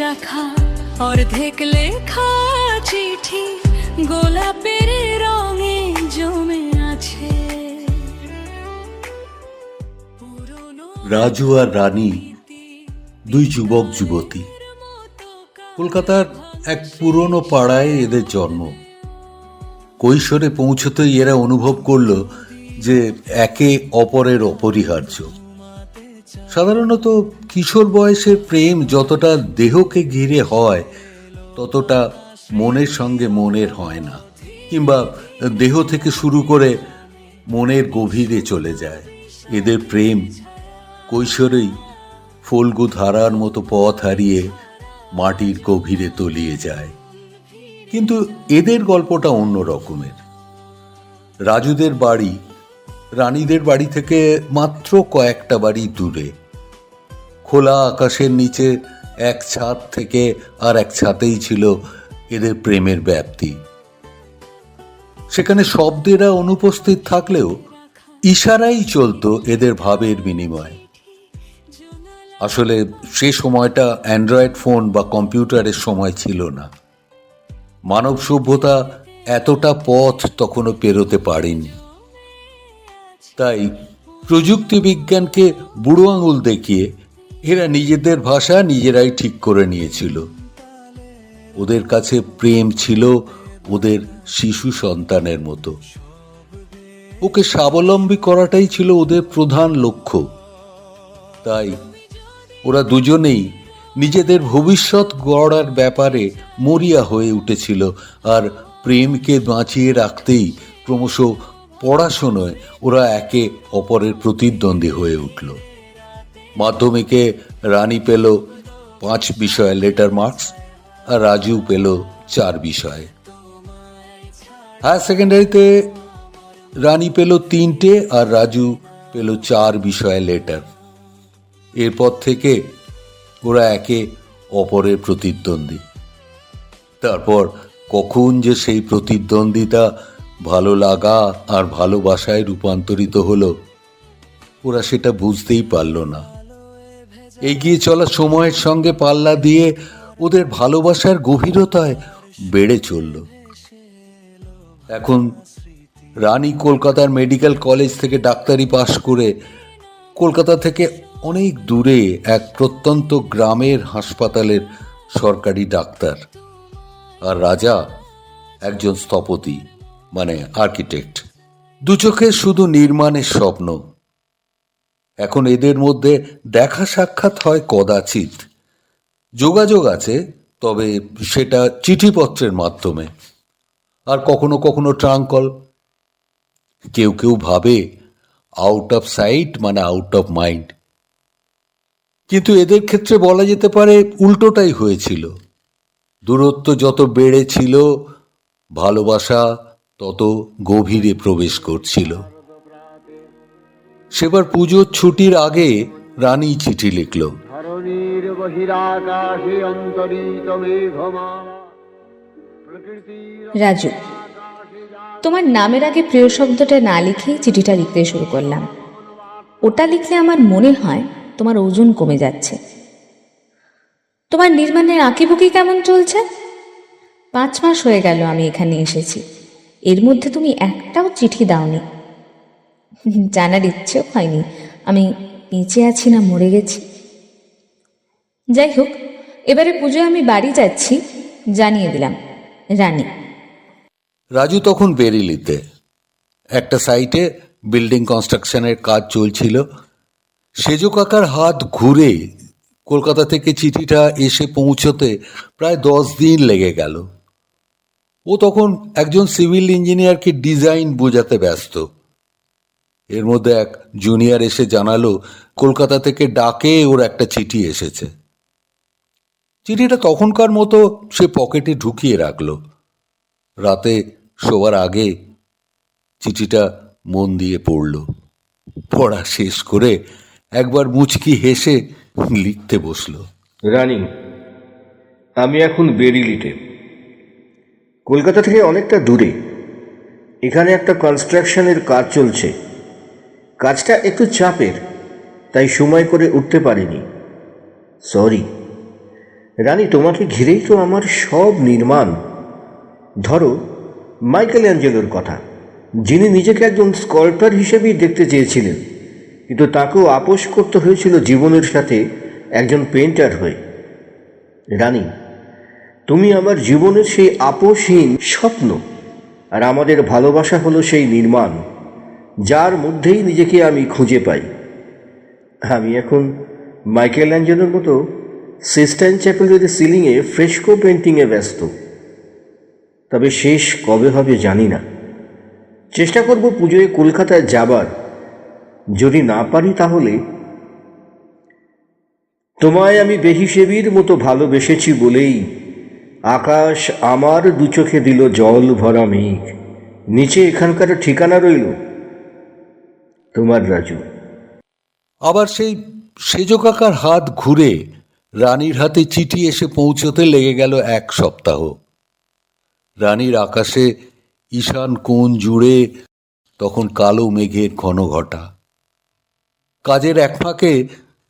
রাখা অর্ধেক লেখা চিঠি গোলাপের রঙে জমে আছে। রাজু আর রানী দুই যুবক যুবতী। কলকাতার এক পুরনো পাড়ায় এদের জন্ম। কৈশোরে পৌঁছতেই এরা অনুভব করল যে একে অপরের অপরিহার্য। সাধারণত কিশোর বয়সের প্রেম যতটা দেহকে ঘিরে হয় ততটা মনের সঙ্গে মনের হয় না, কিংবা দেহ থেকে শুরু করে মনের গভীরে চলে যায়। এদের প্রেম কৈশোরেই ফল্গু ধারার মতো পথ হারিয়ে মাটির গভীরে তলিয়ে যায়। কিন্তু এদের গল্পটা অন্য রকমের। রাজুদের বাড়ি রানীদের বাড়ি থেকে মাত্র কয়েকটা বাড়ি দূরে। খোলা আকাশের নিচে এক ছাদ থেকে আর এক ছাতেই ছিল এদের প্রেমের ব্যাপ্তি। সেখানে শব্দেরা অনুপস্থিত থাকলেও ইশারাই চলতো এদের ভাবের বিনিময়। আসলে সে সময়টা অ্যান্ড্রয়েড ফোন বা কম্পিউটারের সময় ছিল না। মানব সভ্যতা এতটা পথ তখনও পেরোতে পারেনি। তাই প্রযুক্তি বিজ্ঞানকে বুড়ো আঙুল দেখিয়ে এরা নিজেদের ভাষা নিজেরাই ঠিক করে নিয়েছিল। ওদের কাছে প্রেম ছিল ওদের শিশু সন্তানের মতো। ওকে স্বাবলম্বী করাটাই ছিল ওদের প্রধান লক্ষ্য। তাই ওরা দুজনেই নিজেদের ভবিষ্যৎ গড়ার ব্যাপারে মরিয়া হয়ে উঠেছিল। আর প্রেমকে বাঁচিয়ে রাখতেই ক্রমশ পড়াশোনায় ওরা একে অপরের প্রতিদ্বন্দ্বী হয়ে উঠল। মাধ্যমিকে রানী পেল 5 বিষয়ে লেটার মার্কস আর রাজু পেল 4 বিষয়ে। হায়ার সেকেন্ডারিতে রানী পেল 3টে আর রাজু পেল 4 বিষয়ে লেটার। এরপর থেকে ওরা একে অপরের প্রতিদ্বন্দ্বী। তারপর কখন যে সেই প্রতিদ্বন্দ্বিতা ভালো লাগা আর ভালোবাসায় রূপান্তরিত হলো ওরা সেটা বুঝতেই পারল না। এগিয়ে চলা সময়ের সঙ্গে পাল্লা দিয়ে ওদের ভালোবাসার গভীরতায় বেড়ে চলল। এখন রানী কলকাতার মেডিকেল কলেজ থেকে ডাক্তারি পাশ করে কলকাতা থেকে অনেক দূরে এক প্রত্যন্ত গ্রামের হাসপাতালের সরকারি ডাক্তার, আর রাজা একজন স্থপতি মানে আর্কিটেক্ট। দু চোখে শুধু নির্মাণের স্বপ্ন। এখন এদের মধ্যে দেখা সাক্ষাৎ হয় কদাচিৎ। যোগাযোগ আছে, তবে সেটা চিঠিপত্রের মাধ্যমে, আর কখনো কখনো ট্রাঙ্ক কল। কেউ কেউ ভাবে আউট অফ সাইট মানে আউট অফ মাইন্ড, কিন্তু এদের ক্ষেত্রে বলা যেতে পারে উল্টোটাই হয়েছিল। দূরত্ব যত বেড়েছিল ভালোবাসা তত গভীরে প্রবেশ করছিল। সেবার পুজোর ছুটির আগে রানী চিঠি লিখল। রাজু, তোমার নামের আগে প্রিয় শব্দটা না লিখেই চিঠিটা লিখতে শুরু করলাম। ওটা লিখলে আমার মনে হয় তোমার ওজন কমে যাচ্ছে। তোমার নির্মাণের আঁকিবুকি কেমন চলছে? 5 মাস হয়ে গেল আমি এখানে এসেছি, এর মধ্যে তুমি একটাও চিঠি দাওনি। জানার ইচ্ছেও হয়নি আমি বেঁচে আছি না মরে গেছি। যাই হোক, এবারে পুজোয় আমি বাড়ি যাচ্ছি, জানিয়ে দিলাম। রানী। রাজু তখন বেরিলিতে একটা সাইটে বিল্ডিং কনস্ট্রাকশনের কাজ চলছিল। সেজ কাকার হাত ঘুরে কলকাতা থেকে চিঠিটা এসে পৌঁছতে প্রায় 10 দিন লেগে গেল। ও তখন একজন সিভিল ইঞ্জিনিয়ারকে ডিজাইন বোঝাতে ব্যস্ত। এর মধ্যে এক জুনিয়র এসে জানালো কলকাতা থেকে ডাকে ওর একটা চিঠি এসেছে। চিঠিটা তখনকার মতো সে পকেটে ঢুকিয়ে রাখলো। রাতে শোবার আগে চিঠিটা মন দিয়ে পড়ল। পড়া শেষ করে একবার মুচকি হেসে লিখতে বসলো। রানী, আমি এখন বেরিলিতে, কলকাতা থেকে অনেকটা দূরে। এখানে একটা কনস্ট্রাকশনের কাজ চলছে। কাজটা একটু চাপের, তাই সময় করে উঠতে পারিনি, সরি। রানী, তোমাকে ঘিরেই তো আমার সব নির্মাণ। ধরো মাইকেল অ্যাঞ্জেলোর কথা, যিনি নিজেকে একজন স্কল্পটার হিসেবেই দেখতে চেয়েছিলেন, কিন্তু তাকেও আপোষ করতে হয়েছিল জীবনের সাথে একজন পেইন্টার হয়ে। রানী, তুমি আমার জীবনের সেই আপোষহীন স্বপ্ন, আর আমাদের ভালোবাসা হলো সেই নির্মাণ, যার মধ্যেই নিজেকে আমি খুঁজে পাই। আমি এখন মাইকেল অ্যাঞ্জেলোর মতো সিস্টাইন চ্যাপেলের সিলিংয়ে ফ্রেস্কো পেন্টিংয়ে ব্যস্ত। তবে শেষ কবে হবে জানি না। চেষ্টা করব পুজোয় কলকাতায় যাবার। যদি না পারি তাহলে তোমায় আমি বেহিসেবির মতো ভালোবেসেছি বলেই আকাশ আমার দু চোখে দিল জল ভরা মেঘ, নিচে এখানকার ঠিকানা রইল তোমার রাজু। আবার সেই সেজ কাকার হাত ঘুরে রানীর হাতে চিঠি এসে পৌঁছতে লেগে গেল 1 সপ্তাহ। রানীর আকাশে ঈশান কোণ জুড়ে তখন কালো মেঘের ঘনঘটা। কাজের এক ফাঁকে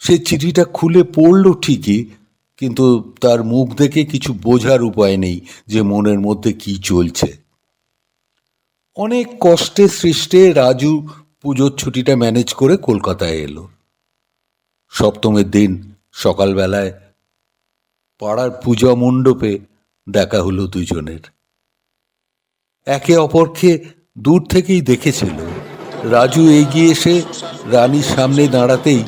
সে চিঠিটা খুলে পড়ল ঠিকই, কিন্তু তার মুখ দেখে কিছু বোঝার উপায় নেই যে মনের মধ্যে কি চলছে। অনেক কষ্টে সৃষ্টে রাজু পুজোর ছুটিটা ম্যানেজ করে কলকাতায় এলো। সপ্তমের দিন সকালবেলায় পাড়ার পূজা মণ্ডপে দেখা হলো দুজনের। একে অপরকে দূর থেকেই দেখেছিল। রাজু এগিয়ে এসে রানীর সামনে দাঁড়াতেই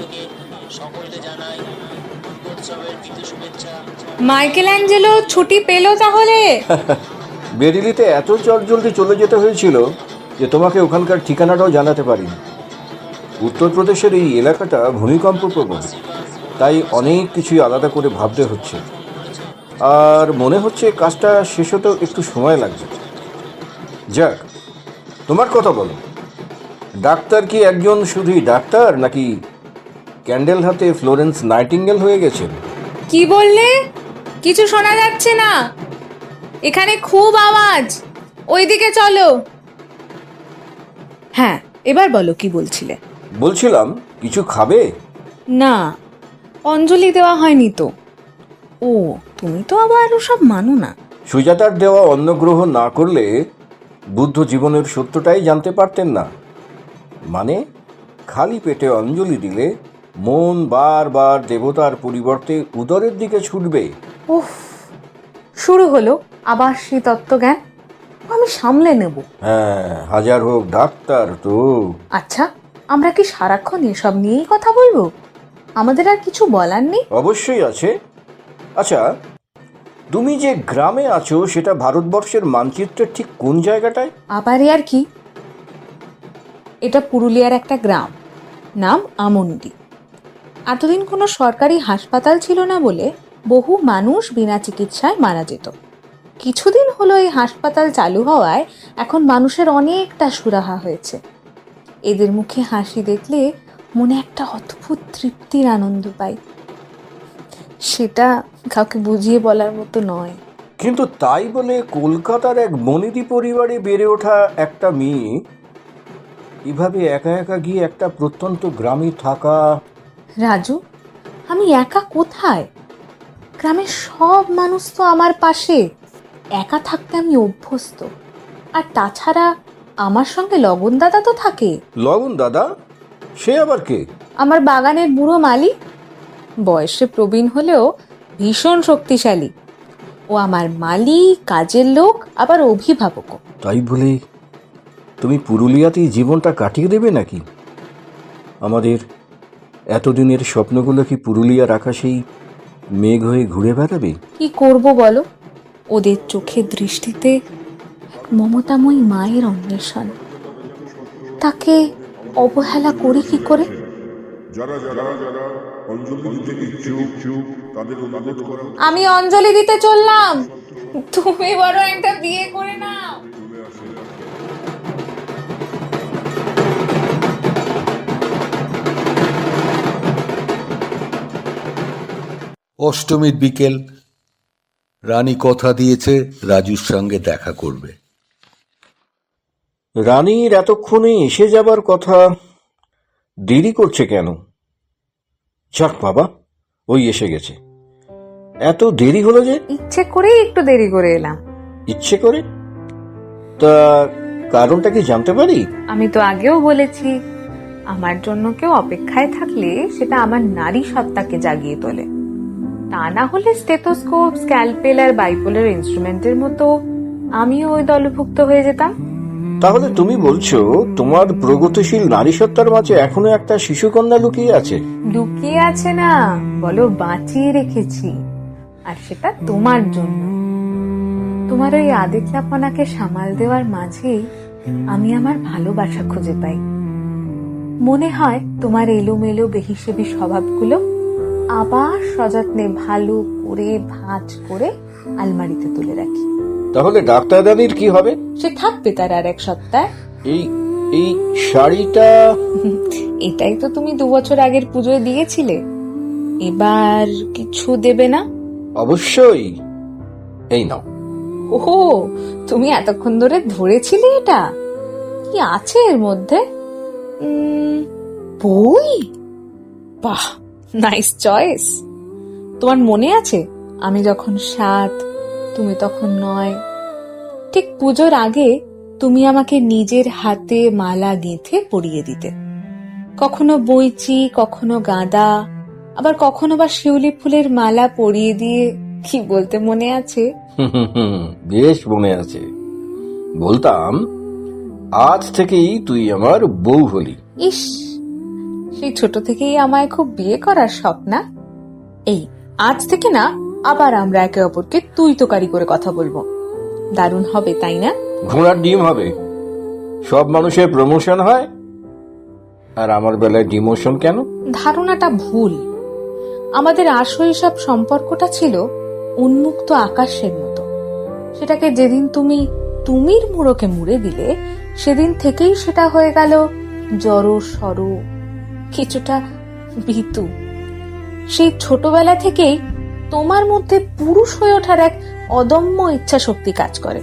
মাইকেল অ্যাঞ্জেলো ছুটি পেল তাহলে? বেরিলিতে এত চটজলদি চলে যেতে হয়েছিল যে তোমাকে ওখানকার ঠিকানাটাও জানাতে পারিনি। উত্তরপ্রদেশের এই এলাকাটা ভূমিকম্প প্রবণ, তাই অনেক কিছুই আলাদা করে ভাবতে হচ্ছে। আর মনে হচ্ছে কাজটা শেষ হতেও একটু সময় লাগবে। যাক, তোমার কথা বলো, ডাক্তার কি একজন শুধুই ডাক্তার, নাকি ক্যান্ডেল হাতে ফ্লোরেন্স নাইটিঙ্গেল হয়ে গেছেন? কি বললে? কিছু শোনা যাচ্ছে না, এখানে খুব আওয়াজ, ওইদিকে চলো। হ্যাঁ, এবার বলো কি বলছিলে? বলছিলাম, কিছু খাবে? না, অঞ্জলি দেওয়া হয়নি তো। ও, তুমি তো আবার ওসব মানো না। সুজাতার দেওয়া অন্ন গ্রহণ না করলে বুদ্ধ জীবনের সত্যটাই জানতে পারতেন না। মানে, খালি পেটে অঞ্জলি দিলে মন বারবার দেবতার পরিবর্তে উদরের দিকে ছুটবে। উফ, শুরু হলো আবার সেই তত্ত্বজ্ঞান। আমি সামলে নেব। হ্যাঁ, হাজার হোক ডাক্তার তো। আচ্ছা, আমরা কি সারাক্ষণ এসব নিয়েই কথা বলবো? আমাদের আর কিছু বলার নেই? অবশ্যই আছে। আচ্ছা, তুমি যে গ্রামে আছো সেটা ভারতবর্ষের মানচিত্রের ঠিক কোন জায়গাটায়? আবার আর কি? এটা পুরুলিয়ার একটা গ্রাম, নাম আমন্ডি। এতদিন কোনো সরকারি হাসপাতাল ছিল না বলে বহু মানুষ বিনা চিকিৎসায় মারা যেত। কিছুদিন হলো এই হাসপাতাল চালু হওয়ায় এখন মানুষের অনেকটা সুরাহা হয়েছে। এদের মুখে হাসি দেখলে মনে একটা অদ্ভুত তৃপ্তির আনন্দ পাই, সেটা কাউকে বুঝিয়ে বলার মতো নয়। কিন্তু তাই বলে কলকাতার এক বনেদি পরিবারে বেড়ে ওঠা একটা মেয়ে এভাবে একা একা গিয়ে একটা প্রত্যন্ত গ্রামে থাকা। রাজু, আমি একা কোথায়? গ্রামের সব মানুষ তো আমার পাশে। একা থাকতে আমি অভ্যস্ত। আর তাছাড়া আমার সঙ্গে লগন দাদা তো থাকে। লগন দাদা? সে আবার কে? আমার বাগানের বুড়ো মালি। বয়সে প্রবীণ হলেও ভীষণ শক্তিশালী। ও আমার মালি, কাজের লোক, আবার অভিভাবকও। তাই বলে তুমি পুরুলিয়াতেই জীবনটা কাটিয়ে দেবে নাকি? আমাদের এতদিনের স্বপ্নগুলো কি পুরুলিয়ার আকাশেই মেঘ হয়ে ঘুরে বেড়াবে? কি করব বলো? ওদের চোখের দৃষ্টিতে এক মমতাময়ী মায়ের অন্বেষণ। তাকে অবহেলা করি কি করে? আমি অঞ্জলি দিতে চললাম, তুমি বড় একটা বিয়ে করে নাও। অষ্টমীর বিকেল। রানী কথা দিয়েছে রাজুর সঙ্গে দেখা করবে। রানীর এতক্ষণে এসে যাবার কথা, দেরি করছে কেন? যাক বাবা, ওই এসে গেছে। এত দেরি হলো যে? ইচ্ছে করেই একটু দেরি করে এলাম। ইচ্ছে করে? তা কারণটা কি জানতে পারি? আমি তো আগেও বলেছি, আমার জন্য কেউ অপেক্ষায় থাকলে সেটা আমার নারী সত্তাকে জাগিয়ে তোলে। তা না হলে স্টেথোস্কোপ, স্ক্যালপেল আর বাইপোলার ইনস্ট্রুমেন্টের মতো আমিও ওই দলভুক্ত হয়ে যেতাম। তাহলে তুমি বলছো তোমার প্রগতিশীল নারী সত্তার মাঝে এখনো একটা শিশুকন্যা লুকিয়ে আছে? লুকিয়ে আছে না, বলো বাঁচিয়ে রেখেছি। আর সেটা তোমার জন্য। তোমার ওই আদেখ্যাপনাকে সামাল দেওয়ার মাঝেই আমি আমার ভালোবাসা খুঁজে পাই। মনে হয় তোমার এলোমেলো বেহিসেবি স্বভাবগুলো আবার সযত্নে ভালো করে ভাঁজ করে আলমারিতে তুলে রাখি। তাহলে ডাক্তার রানীর কি হবে? সে থাকবে তার আর এক সপ্তাহ। এই এই শাড়িটা? এটাই তো তুমি 2 বছর আগের পুজোয় দিয়েছিলে। এবার কিছু দেবে না? অবশ্যই। এই নাও। ওহো, তুমি এতক্ষণ ধরে ধরেছিলে এটা? কি আছে এর মধ্যে? বই? বাহ, নাইস চয়েস। তোমার মনে আছে আমি যখন 7, তুমি তখন 9, ঠিক পুজোর আগে তুমি আমাকে নিজের হাতে মালা গেঁথে পরিয়ে দিতে। কখনো বইচি, কখনো গাঁদা, আবার কখনো বা শিউলি ফুলের মালা পরিয়ে দিয়ে কি বলতে মনে আছে? বেশ মনে আছে। বলতাম, আজ থেকেই তুই আমার বউ হলি। ইস, সেই ছোট থেকেই আমায় খুব বিয়ে করার স্বপ্ন। এই আজ থেকে না, আবার আমরা একে অপরকে তুই তোকারি করে কথা বলবো। দারুণ হবে, তাই না? ঘোড়ার ডিম হবে। সব মানুষের প্রমোশন হয়, আর আমার বেলায় ডিমোশন কেন? ধারণাটা ভুল। আমাদের আশৈশব সম্পর্কটা ছিল উন্মুক্ত আকাশের মতো। সেটাকে যেদিন তুমি তুমির মুড়োকে মুড়ে দিলে, সেদিন থেকেই সেটা হয়ে গেল জড়ো সড়ো, কিছুটা ভীতু। সেই ছোটবেলা থেকেই তোমার মধ্যে পুরুষ হয়ে ওঠার এক অদম্য ইচ্ছা শক্তি কাজ করে,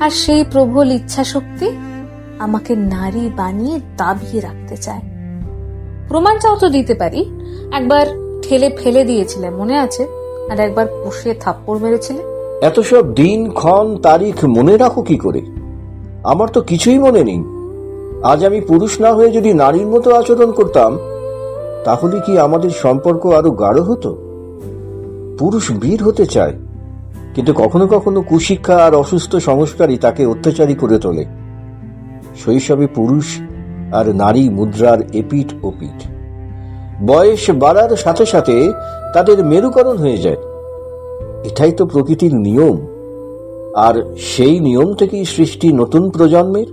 আর সেই প্রবল ইচ্ছা শক্তি আমাকে নারী বানিয়ে দাবিয়ে রাখতে চায়। প্রমাণ চাও তো দিতে পারি। একবার ঠেলে ফেলে দিয়েছিলে, মনে আছে? আর একবার পুষিয়ে থাপ্পড় মেরেছিলে। এত সব দিন, ক্ষণ, তারিখ মনে রাখো কি করে? আমার তো কিছুই মনে নেই। আজ আমি পুরুষ না হয়ে যদি নারীর মতো আচরণ করতাম, তাহলে কি আমাদের সম্পর্ক আরো গাঢ় হতো? পুরুষ বীর হতে চায়, কিন্তু কখনো কখনো কুশিক্ষা আর অসুস্থ সংস্কারই তাকে অত্যাচারী করে তোলে। শৈশবে পুরুষ আর নারী মুদ্রার এপিঠ ওপিঠ। বয়স বাড়ার সাথে সাথে তাদের মেরুকরণ হয়ে যায়। এটাই তো প্রকৃতির নিয়ম, আর সেই নিয়ম থেকেই সৃষ্টি নতুন প্রজন্মের।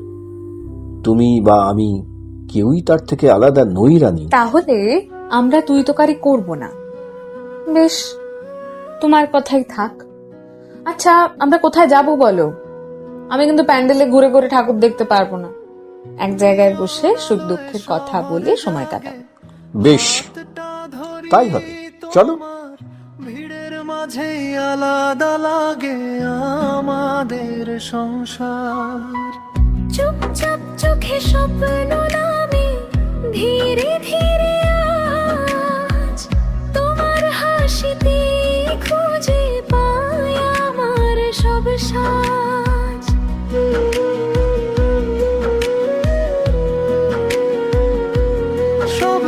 তুমি বা আমি কেউই তার থেকে আলাদা নই রানী। তাহলে আমরা তুই তোকারি করব না। বেশ, তোমার কথাই থাক। আচ্ছা, আমরা কোথায় যাব বলো? আমি কিন্তু প্যান্ডেলে ঘুরে ঘুরে ঠাকুর দেখতে পারবো না। এক জায়গায় বসে সুখ দুঃখের কথা বলে সময় কাটাবো। বেশ, তাই হবে, চলো। ভিড়ের মাঝে আলাদা লাগে আমাদের সংসার। চুপচাপ চোখে স্বপ্ন নামে ধীরে ধীরে আজ তোমার হাসিতে খুঁজে পাই আমার সব সাজ। সব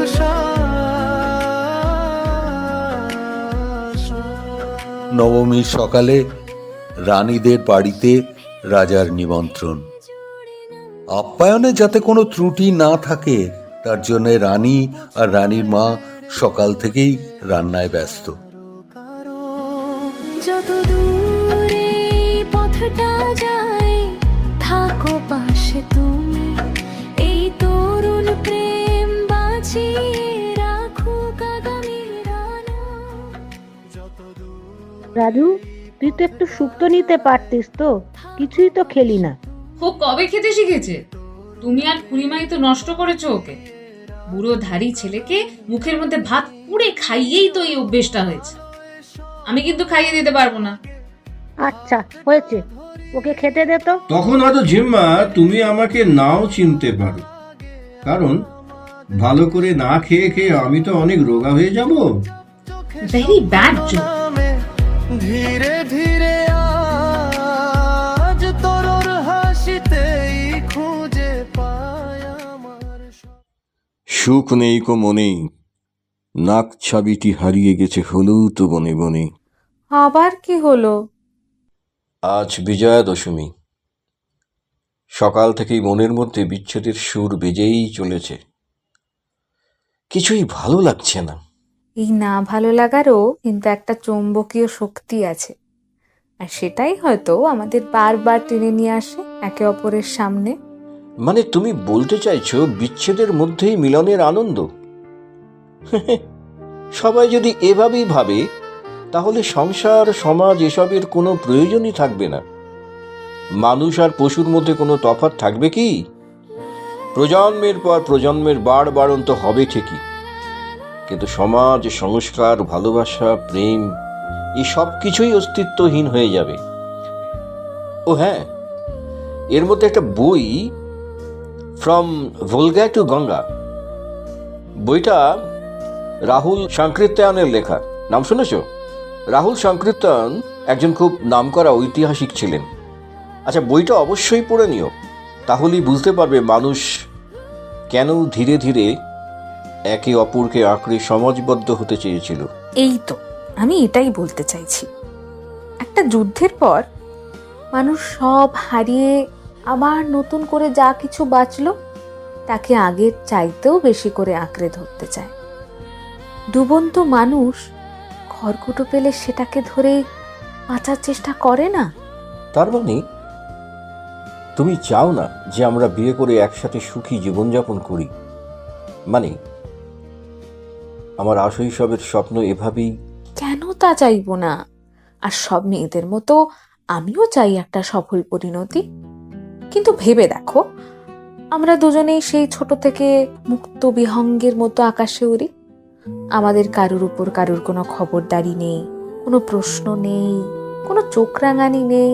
নবমীর সকালে রানীদের বাড়িতে রাজার নিমন্ত্রণ। আপ্যায়নে যাতে কোনো ত্রুটি না থাকে, তার জন্য রানী আর রানীর মা সকাল থেকেই রান্নায় ব্যস্ত। যত দূরে পথটা যায়, থাকো পাশে তুমি, এই তরুণ প্রেম বাঁচিয়ে রাখুক আগামীর আলো। রাজু, তুই তো একটু শুক্তো নিতে পারতিস তো, কিছুই তো খেলি না। ও কবে খেতে শিখেছে? তুমি আর খুড়িমাই তো নষ্ট করেছো ওকে। বুড়ো ধাড়ি ছেলেকে মুখের মধ্যে ভাত পুড়ে খাইয়েই তো এই অভ্যেসটা হয়েছে। আমি কিন্তু খাইয়ে দিতে পারবো না। আচ্ছা হয়েছে, ওকে খেতে দে তো। তখন হয়তো জিম্মা তুমি আমাকে নাও চিনতে পারো, কারণ ভালো করে না খেয়ে খেয়ে আমি তো অনেক রোগা হয়ে যাব। Very bad joke. ধীরে ধীরে আজ তোর হাসিতেই খুঁজে পায় আমার সুখ নেই কো মনে, নাক ছাবিটি হারিয়ে গেছে হলুদ বনে বনে। আবার কি হলো? আজ বিজয়া দশমী। সকাল থেকেই মনের মধ্যে বিচ্ছেদের সুর বেজেই চলেছে। কিছুই ভালো লাগছে না। এই না ভালো লাগারও কিন্তু একটা চৌম্বকীয় শক্তি আছে, আর সেটাই হয়তো আমাদের বারবার টেনে নিয়ে আসে একে অপরের সামনে। মানে তুমি বলতে চাইছো বিচ্ছেদের মধ্যেই মিলনের আনন্দ? সবাই যদি এভাবেই ভাবে তাহলে সংসার সমাজ এসবের কোনো প্রয়োজনই থাকবে না। মানুষ আর পশুর মধ্যে কোনো তফাৎ থাকবে কি? প্রজন্মের পর প্রজন্মের বাড়ন্ত হবে ঠিকই, কিন্তু সমাজ, সংস্কার, ভালোবাসা, প্রেম এই সব কিছুই অস্তিত্বহীন হয়ে যাবে। ও হ্যাঁ, এর মধ্যে একটা বই, ফ্রম ভোলগা টু গঙ্গা, বইটা রাহুল সাংকৃত্যায়নের লেখা। নাম শুনেছ? রাহুল সাংকৃত্যায়ন একজন খুব নামকরা ঐতিহাসিক ছিলেন। আচ্ছা, বইটা অবশ্যই পড়ে নিও, তাহলেই বুঝতে পারবে মানুষ কেন ধীরে ধীরে একে অপরকে আঁকড়ে সমাজবদ্ধ হতে চেয়েছিল। এই তো আমি এটাই বলতে চাইছি। একটা যুদ্ধের পর মানুষ সব হারিয়ে আবার নতুন করে যা কিছু বাঁচলো তাকে আগের চাইতেও বেশি করে আঁকড়ে ধরতে চায়। ডুবন্ত মানুষ খড়কুটো পেলে সেটাকে ধরে বাঁচার চেষ্টা করে না। তার মানে তুমি চাও না যে আমরা বিয়ে করে একসাথে সুখী জীবনযাপন করি? মানে আমার আশৈশবের স্বপ্ন এভাবেই। কেন তা চাইবো না? আর সব মেয়েদের মতো আমিও চাই একটা সফল পরিণতি। কিন্তু ভেবে দেখো, আমরা দুজনেই সেই ছোট থেকে মুক্ত বিহঙ্গের মতো আকাশে উড়ি। আমাদের কারুর উপর কারুর কোনো খবরদারি নেই, কোনো প্রশ্ন নেই, কোনো চোখ রাঙানি নেই।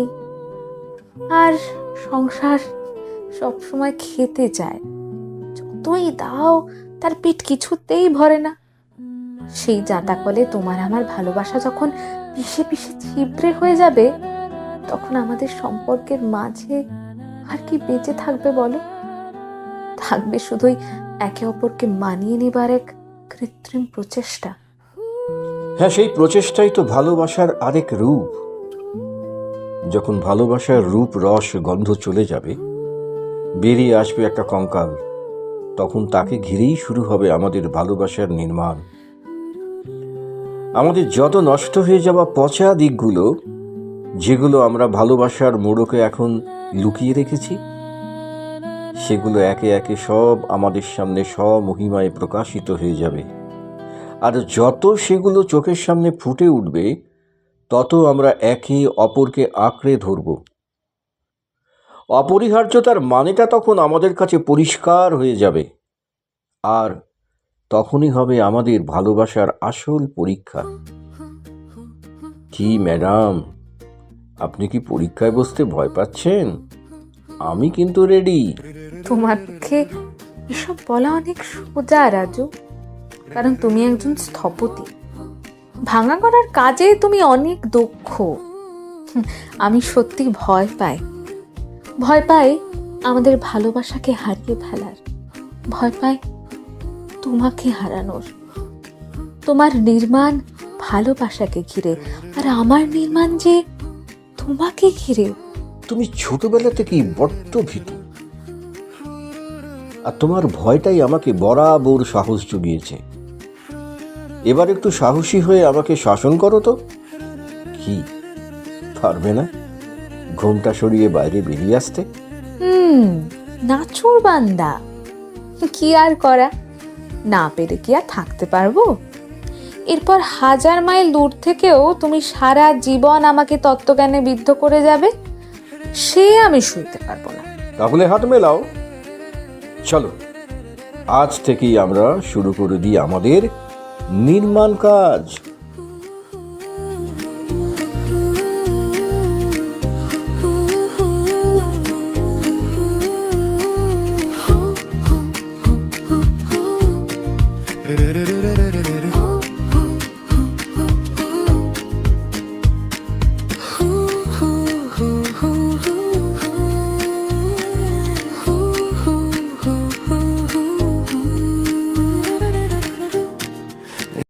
আর সংসার সবসময় খেতে চায়, যতই দাও তার পেট কিছুতেই ভরে না। সেই জাঁতা কলে তোমার আমার ভালোবাসা যখন পিষে পিষে ছিবড়ে হয়ে যাবে, তখন আমাদের সম্পর্কের মাঝে আর কি বেঁচে থাকবে বলো? থাকবে শুধুই একে অপরকে মানিয়ে নেবার এক কৃত্রিম প্রচেষ্টা। হ্যাঁ, সেই প্রচেষ্টাই তো ভালোবাসার আরেক রূপ। যখন ভালোবাসার রূপ, রস, গন্ধ চলে যাবে, বেরিয়ে আসবে একটা কঙ্কাল, তখন তাকে ঘিরেই শুরু হবে আমাদের ভালোবাসার নির্মাণ। আমাদের যত নষ্ট হয়ে যাওয়া পচা দিকগুলো, যেগুলো আমরা ভালোবাসার মোড়কে এখন লুকিয়ে রেখেছি, সেগুলো একে একে সব আমাদের সামনে স্বমহিমায় প্রকাশিত হয়ে যাবে। আর যত সেগুলো চোখের সামনে ফুটে উঠবে, তত আমরা একে অপরকে আঁকড়ে ধরব। অপরিহার্যতার মানেটা তখন আমাদের কাছে পরিষ্কার হয়ে যাবে, আর তখনই হবে আমাদের ভালোবাসার আসল পরীক্ষা। কি ম্যাডাম, আপনি কি পরীক্ষায় বসতে ভয় পাচ্ছেন? আমি কিন্তু রেডি। তোমার পক্ষে এসব বলা অনেক সোজা রাজু, কারণ তুমি একজন স্থপতি। ভাঙা করার কাজে তুমি অনেক দক্ষ। আমি সত্যি ভয় পাই আমাদের ভালোবাসাকে হারিয়ে ফেলার, ভয় পাই তোমাকে হারানোর। তোমার নির্মাণ ভালোবাসাকে ঘিরে, আর আমার নির্মাণ যে তোমাকে ঘিরে। তুমি ছোটবেলা থেকেই বড্ড ভীতু, আর তোমার ভয়টাই আমাকে বরাবর সাহস জুগিয়েছে। এবার একটু সাহসী হয়ে আমাকে শাসন করো তো। কি পারবে না ঘোমটা সরিয়ে বাইরে বেরিয়ে আসতে? নাচুর বান্দা, কি আর করা, না পেরে কি আর থাকতে পারবো? এরপর 1000 মাইল দূর থেকেও তুমি সারা জীবন আমাকে তত্ত্বজ্ঞানে বিদ্ধ করে যাবে, সে আমি শুনতে পারবো না। তাহলে হাত মেলাও, চলো আজ থেকেই আমরা শুরু করে দিই আমাদের নির্মাণ কাজ।